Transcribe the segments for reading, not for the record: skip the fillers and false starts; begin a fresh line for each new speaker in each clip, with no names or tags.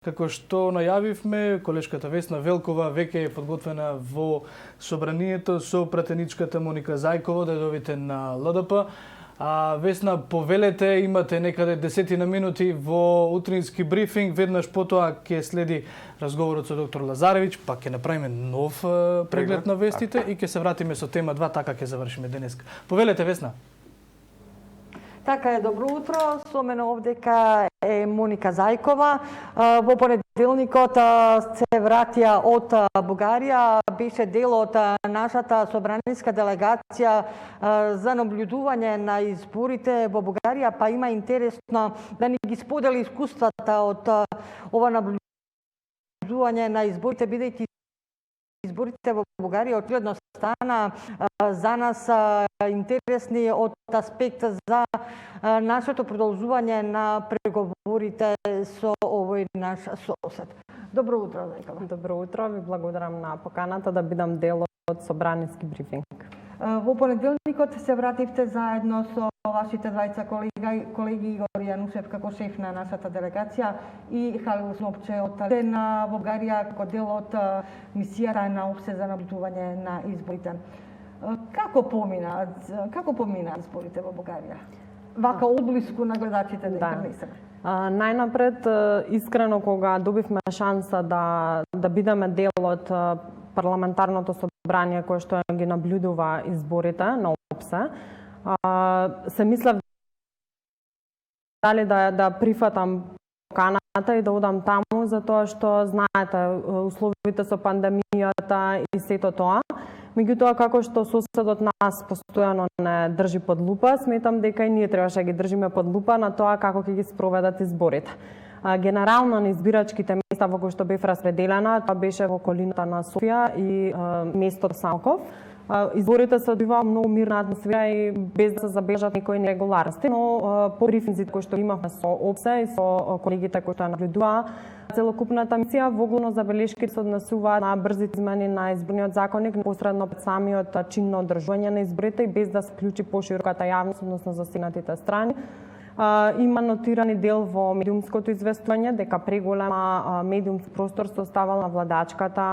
Како што најавивме, колешката Весна Велкова веќе е подготвена во собранието со пратеничката Моника Зајкова, дедовите на ЛДП. Весна, повелете, имате некаде 10 минути во утрински брифинг, веднаш потоа ќе следи разговорот со доктор Лазаревиќ, па ќе направиме нов преглед на вестите и ќе се вратиме со тема 2, така ќе завршиме денеска. Повелете, Весна.
Така е, добро утро. Со мене овдека е Моника Зајкова. Во понеделникот се вратија од Бугарија, беше дел од нашата собраниска делегација за наблюдување на изборите во Бугарија, па има интересно да ни ги сподели искуствата од ова наблюдување на изборите, бидејќи изборите во Бугарија очигледно стана за нас интересни од аспект за нашето продолжување на преговорите со овој наш сосед. Добро утро, Зајкова.
Добро утро, ви благодарам на поканата да бидам дел од собраниски брифинг.
Во понеделникот се вративте заедно со вашите двајца колеги Игор Јанушев како шеф на нашата делегација и Халил Снопче од на Бугарија како дел од мисијата на ОВСЕ за наблюдување на изборите. Како помина изборите во Бугарија? Вака одблиску на гледачите да ги пренесеме.
Најнапред, искрено кога добивме шанса да бидеме дел од парламентарното собрание кое што ги наблюдува изборите на ОВСЕ, се мислев дали да прифатам поканата и да одам таму, затоа што знаете условите со пандемијата и сето тоа. Меѓутоа, како што соседот нас постојано не држи под лупа, сметам дека и ние требаше да ги држиме под лупа на тоа како ќе ги спроведат изборите. Генерално на избирачките места во кои што бев распределена, тоа беше во околината на Софија и местото Самоков. Изборите се одвиваа многу мирна атмосфера и без да се забележат некои нерегуларности, но по брифинзите кои што имавме со ОВСЕ и со колегите кои што наблюдуваа целокупната мисија, во главно забелешки се однесуваат на брзите измени на изборниот законник непосредно пред самиот чин на одржување на изборите и без да се вклучи пошироката јавност, односно засегнатите страни. Има нотирани дел во медиумското известување дека преголема медиумски простор се оставал на владачката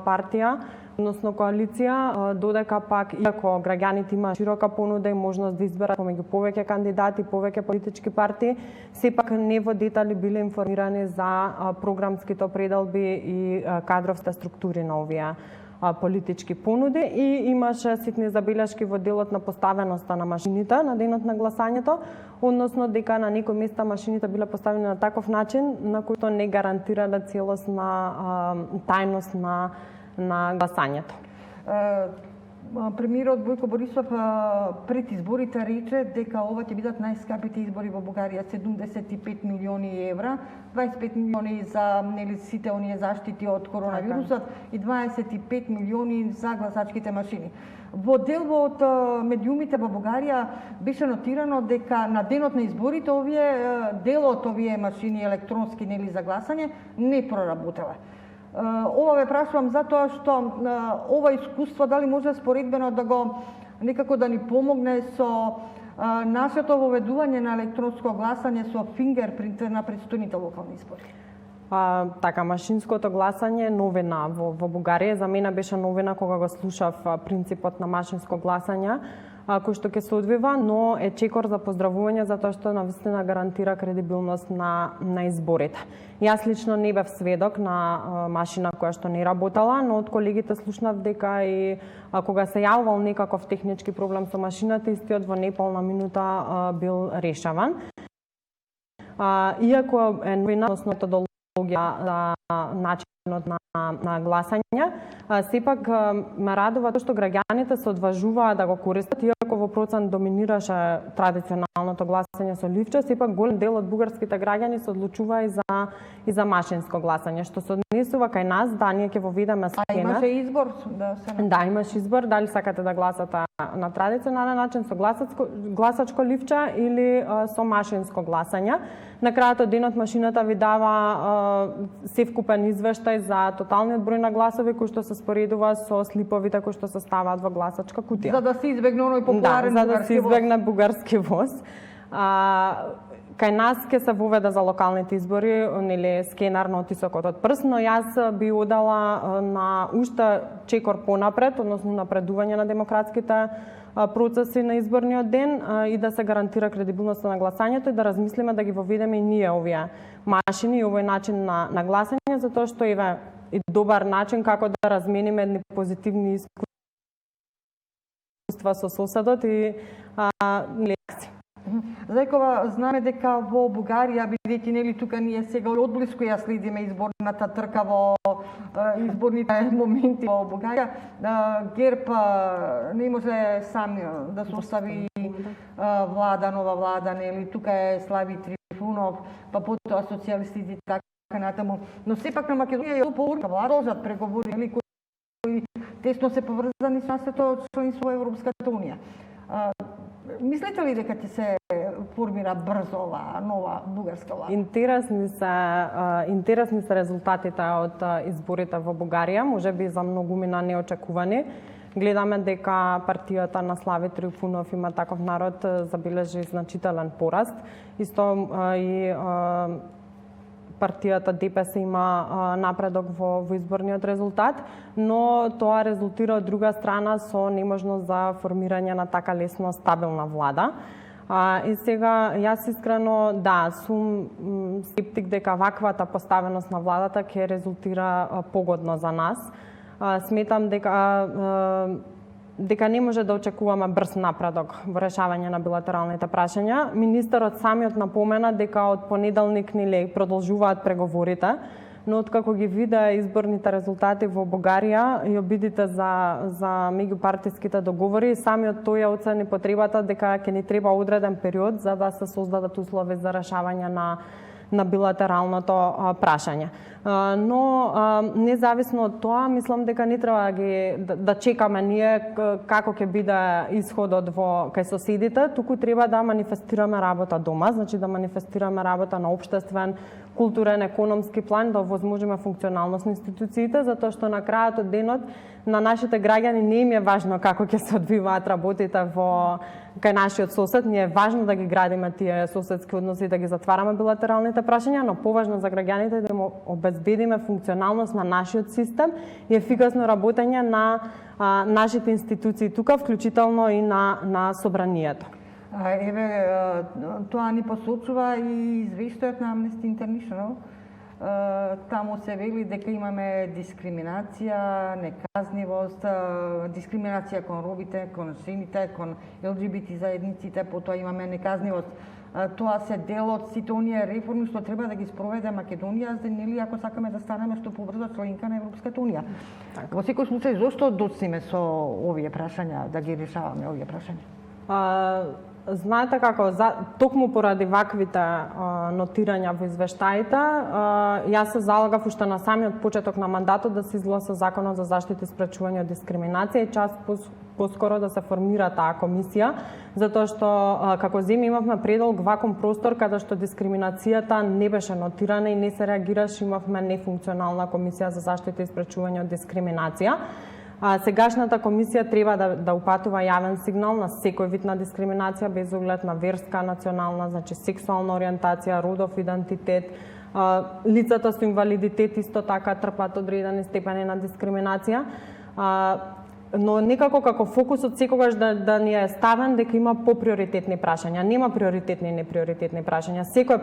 партија, односно коалиција, додека пак, иако граѓаните има широка понуда и можност да изберат помеѓу повеќе кандидати, повеќе политички партии, сепак не во детали биле информирани за програмските определби и кадровите структури на овие политички понуди и имаше ситни забелешки во делот на поставеноста на машините на денот на гласањето, односно дека на некои места машините биле поставени на таков начин на кој не гарантира целосна тајност на гласањето.
Премиерот Бојко Борисов пред изборите рече дека ова ќе бидат најскапите избори во Бугарија, 75 милиони евра, 25 милиони за сите оние заштити од коронавирусот и 25 милиони за гласачките машини. Во дел од медиумите во Бугарија беше нотирано дека на денот на изборите делот овие машини електронски за гласање не проработеле. Ова ве прашувам затоа што ова искуство дали може споредбено да го некако да ни помогне со нашето воведување на електронско гласање со фингерпринт на предстојните локални избори.
Така, машинското гласање е новина во Бугарија. За мене беше новина кога го слушав принципот на машинско гласање, кој што ќе се одвива, но е чекор за поздравување затоа што навистина гарантира кредибилност на изборите. Јас лично не бев сведок на машина која што не работела, но од колегите слушнав дека и кога се јавувал некаков технички проблем со машината, истиот во неполна минута бил решаван. Иако е новина, односно методологија за начинот на гласање, сепак ме радува тоа што граѓаните се одважуваат да го користат, иако во процент доминираше традиционалното гласање со ливче, сепак голем дел од бугарските граѓани се одлучува и за машинско гласање, што се однесува кај нас, да ние ќе воведеме схема.
Имаше избор
Да, имаше избор дали сакате да гласате на традиционален начин со гласачко ливче или со машинско гласање. На крајот од денот машината ви дава севкупен извештај за тоталниот број на гласови кои што се споредува со слиповите кои што се ставаат во гласачка кутија.
За да се избегне оној популарен
за да се избегне бугарски воз. кај нас ќе се воведе за локалните избори, нели, скенар на отисокот од прст, но јас би одала на уште чекор понапред, односно напредување на демократските процеси на изборниот ден и да се гарантира кредибилноста на гласањето и да размислиме да ги воведеме и ние овие машини и овој начин на гласање, затоа што е и добар начин како да размениме едни позитивни искуства со соседот и лекции.
Зајкова, знаме дека во Бугарија, бидејќи нели тука ние сега одблиску ја следиме изборната трка во изборните моменти во Бугарија, ГЕРБ не може сам да состави влада, нова влада, нели тука е Слави Трифунов, па потоа социјалистите така натаму, но сепак на Македонија е полурка влада, продолжат преговори, нели, кои тесно се поврзани со нашето членство во Европската унија. Мислите ли дека ќе се формира брзо оваа нова бугарска влада?
Интересни се резултатите од изборите во Бугарија, можеби за многумина неочекувани. Гледаме дека партијата на Слави Трифунов има таков народ забележи значителен пораст. Исто и партијата ДПС има напредок во изборниот резултат, но тоа резултира од друга страна со неможност за формирање на така лесно стабилна влада. И сега, јас искрено, сум скептик дека ваквата поставеност на владата ќе резултира погодно за нас. Сметам дека не може да очекуваме брз напредок во решавање на билатералните прашања. Министерот самиот напомена дека од понеделник продолжуваат преговорите, но откако ги вида изборните резултати во Бугарија и обидите за меѓупартиските договори, самиот тој ја оцени потребата дека ќе ни треба одреден период за да се создадат услови за решавање на билатералното прашање. Но независно од тоа, мислам дека не треба да чекаме ние како ќе биде исходот кај соседите, туку треба да манифестираме работа дома, значи да манифестираме работа на општествен, културен, економски план, да овозможиме функционалност на институциите, затоа што на крајот од денот на нашите граѓани не им е важно како ќе се одвиваат работите кај нашиот сосед, не е важно да ги градиме тие соседски односи и да ги затвараме билатералните прашања, но поважно за граѓаните да им обезбедиме функционалност на нашиот систем и ефикасно работење на нашите институции тука, вклучително и на собранието.
Еве, тоа ни посочува и извештајот на Amnesty International. Таму се вели дека имаме дискриминација, неказнивост, дискриминација кон робите, кон жените, кон ЛГБТ заедниците, потоа имаме неказнивост. Тоа се дел од сите оние реформи што треба да ги спроведе Македонија, нели, ако сакаме да станеме што побрзо членка на Европската унија. Во секој случај, зошто доцнеме со овие прашања, да ги решаваме овие прашања?
Знаете како, токму поради ваквите нотирања во извештаите, јас се залагав уште на самиот почеток на мандатот да се изгласа Законот за заштита и спречување од дискриминација и час поскоро да се формира таа комисија, затоа што како земја имавме предолг вакуум простор каде што дискриминацијата не беше нотирана и не се реагираше, имавме нефункционална комисија за заштита и спречување од дискриминација. Сегашната комисија треба да упатува јавен сигнал на секој вид на дискриминација без оглед на верска, национална, значи сексуална ориентација, родов идентитет. Лицата со инвалидитет исто така трпат одредени степени на дискриминација. Но некако како фокусот секогаш да ни е ставен дека има поприоритетни прашања. Нема приоритетни и неприоритетни прашања. Секој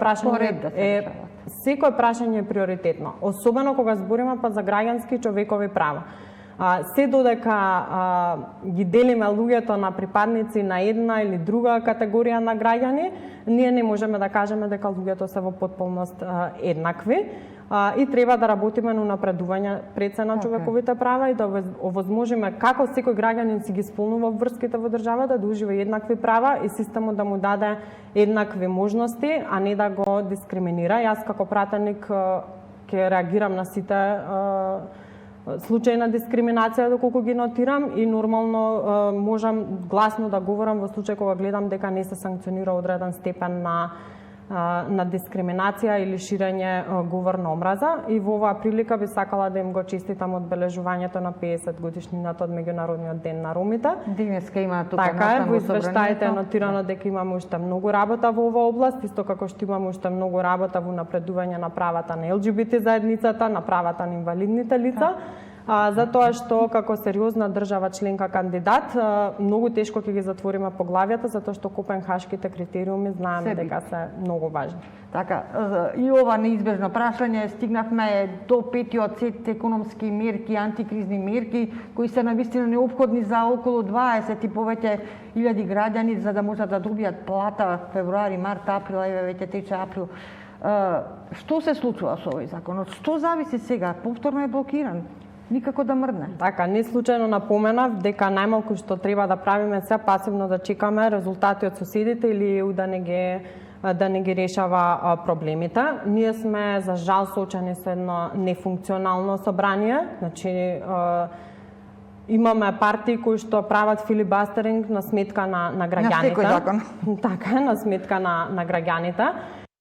прашање е приоритетно, особено кога збориме за граѓански и човекови права. Се додека ги делиме луѓето на припадници на една или друга категорија на граѓани, ние не можеме да кажеме дека луѓето се во потполност еднакви и треба да работиме на унапредување пред се на човековите права и да овозможиме како секој граѓанин си ги исполнува врските во државата, да ужива еднакви права и системот да му даде еднакви можности, а не да го дискриминира. Јас како пратеник ќе реагирам на сите случаи на дискриминација доколку ги нотирам и нормално можам гласно да говорам во случај кога гледам дека не се санкционира одреден степен на дискриминација или ширење говор на омраза. И во оваа прилика би сакала да им го честитам одбележувањето на 50 годишнината од Меѓународниот ден на ромите.
Денеска има тука
така е, во извештаите е нотирано дека имаме уште многу работа во оваа област, исто како што имаме уште многу работа во напредување на правата на ЛГБТ заедницата, на правата на инвалидните лица. Затоа што како сериозна држава членка кандидат многу тешко ќе ги затвориме поглавјата, затоа што копенхашките критериуми знаеме дека се многу важни.
Така, и ова неизбежно прашање, стигнавме до петиот сет економски мерки, антикризни мерки, кои се навистина неопходни за околу 20 и повеќе илјади граѓани за да можат да добијат плата февруари, март, април, еве веќе тече април. Што се случува со овој закон? Од што зависи сега? Повторно е блокиран. Никако да мрдне.
Така, не случајно напоменав дека најмалку што треба да правиме се пасивно да чекаме резултати од соседите или ЕУ да не ги решава проблемите. Ние сме за жал соочени со едно нефункционално собрание, значи имаме партии кои што прават филибастеринг на сметка на граѓаните.
На секој закон.
Така, на сметка на граѓаните.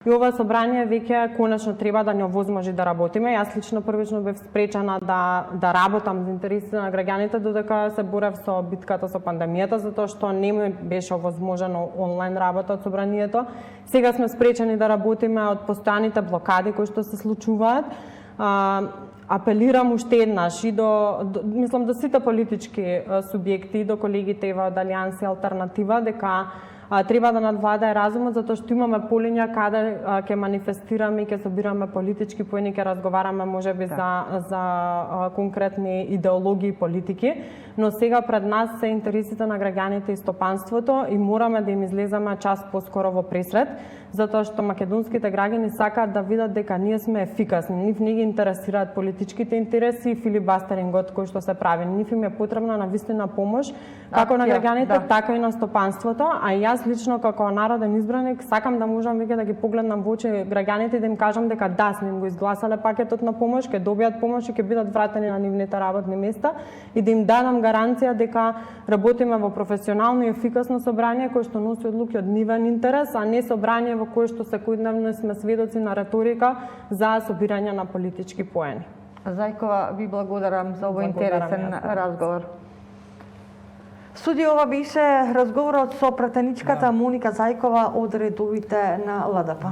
И ова собрание веќе конечно треба да не овозможи да работиме. Јас лично првично бев спречена да работам за интересите на граѓаните додека се борев со битката со пандемијата, затоа што не ми беше овозможено онлайн работа од собранието. Сега сме спречени да работиме од постојаните блокади кои што се случуваат. Апелирам уште еднаш и мислам до сите политички субјекти, до колегите од Алијанс и Алтернатива, дека треба да надвладае разумот, затоа што имаме полиња каде ќе манифестираме и ќе собираме политички поени, ќе разговараме можеби за конкретни идеологии и политики, но сега пред нас се интересите на граѓаните и стопанството и мораме да им излеземе час поскоро во пресред, затоа што македонските граѓани сакаат да видат дека ние сме ефикасни. Нив не ги интересираат политичките интереси и филибастерингот кој што се прави. Нив им е потребна навистина помош како на граѓаните, така и на стопанството, а јас лично како народен избраник сакам да можам веќе да ги погледнам во очи граѓаните и да им кажам дека да, сме им го изгласале пакетот на помош, ќе добијат помош и ќе бидат вратени на нивните работни места и да им дадам гаранција дека работиме во професионално и ефикасно собрание кој што носи одлуки од нивен интерес, а не собрание во кое што секојдневно сме сведоци на реторика за собирање на политички поени.
Зајкова, ви благодарам за овој интересен разговор. Суди, ова беше разговорот со пратеничката Моника Зајкова од редовите на ЛДП.